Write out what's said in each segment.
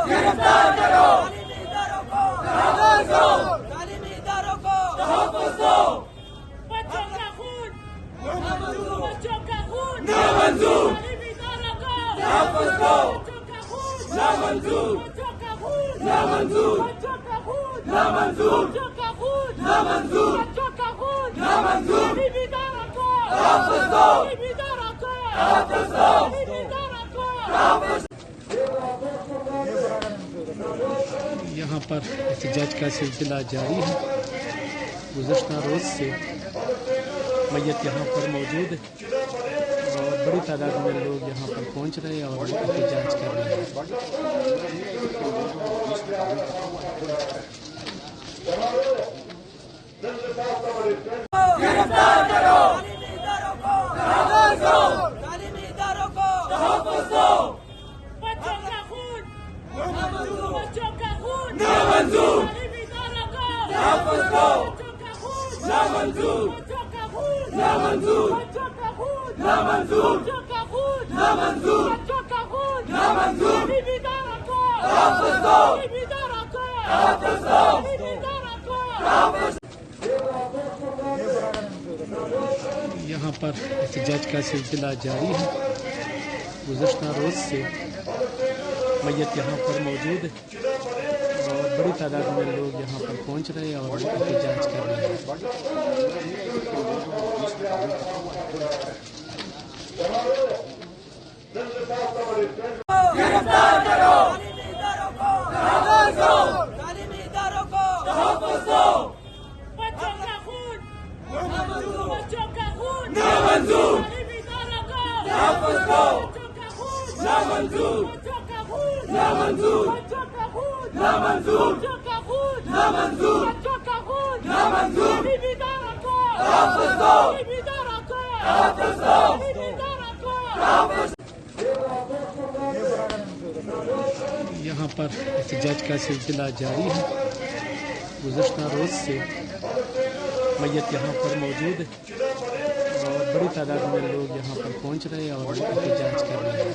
गिरफ्तार करो तालीमी इदारों को तहफ़्फ़ुज़ दो बच्चों का खून ना मंजूर तालीमी इदारों को तहफ़्फ़ुज़ दो बच्चों का खून ना मंजूर बच्चों का खून ना मंजूर बच्चों का खून ना मंजूर बच्चों का खून ना मंजूर बच्चों का खून ना मंजूर तालीमी इदारों को तहफ़्फ़ुज़ दो तालीमी इदारों को तहफ़्फ़ुज़ दो तालीमी इदारों को तहफ़्फ़ुज़। यहाँ पर एहतजाज का सिलसिला जारी है। गुज़श्ता रोज़ से मैयत यहाँ पर मौजूद है और बड़ी तादाद में लोग यहाँ पर पहुँच रहे हैं और एहतजाज कर रहे हैं। गिरफ्तार करो तालीमी इदारों को तहफ़्फ़ुज़ दो बच्चों का खून ना मंजूर बच्चों का खून ना मंजूर तालीमी इदारों को तहफ़्फ़ुज़ दो बच्चों का खून ना मंजूर बच्चों का खून ना मंजूर बच्चों का खून ना मंजूर बच्चों का खून ना मंजूर बच्चों का खून ना मंजूर तालीमी इदारों को तहफ़्फ़ुज़ दो तालीमी इदारों को तहफ़्फ़ुज़ दो तालीमी इदारों को तहफ़्फ़ुज़। यहाँ पर एहतजाज का सिलसिला जारी है। गुज़श्ता रोज़ से मैयत यहाँ पर मौजूद है और बड़ी तादाद में लोग यहाँ पर पहुँच रहे हैं और एहतजाज कर रहे हैं। गिरफ्तार करो तालीमी इदारों को तहफ़्फ़ुज़ दो बच्चों का खून ना मंजूर बच्चों का खून ना मंजूर तालीमी इदारों को तहफ़्फ़ुज़ दो बच्चों का खून ना मंजूर बच्चों का खून ना मंजूर बच्चों का खून ना मंजूर बच्चों का खून ना मंजूर बच्चों का खून ना मंजूर तालीमी इदारों को तहफ़्फ़ुज़ दो तालीमी इदारों को तहफ़्फ़ुज़ दो तालीमी इदारों को तहफ़्फ़ुज़। यहाँ पर एहतजाज का सिलसिला जारी है। गुज़श्ता रोज़ से मैयत यहाँ पर मौजूद है और बड़ी तादाद में लोग यहाँ पर पहुँच रहे हैं और एहतजाज कर रहे हैं।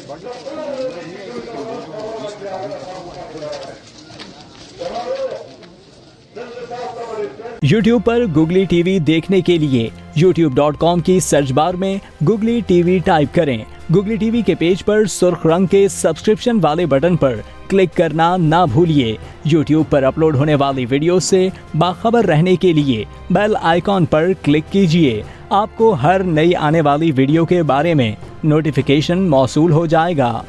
YouTube पर Googly TV देखने के लिए youtube.com की सर्च बार में Googly TV टाइप करें। Googly TV के पेज पर सुर्ख रंग के सब्सक्रिप्शन वाले बटन पर क्लिक करना ना भूलिए। YouTube पर अपलोड होने वाली वीडियो से बाखबर रहने के लिए बेल आइकॉन पर क्लिक कीजिए। आपको हर नई आने वाली वीडियो के बारे में नोटिफिकेशन मौसूल हो जाएगा।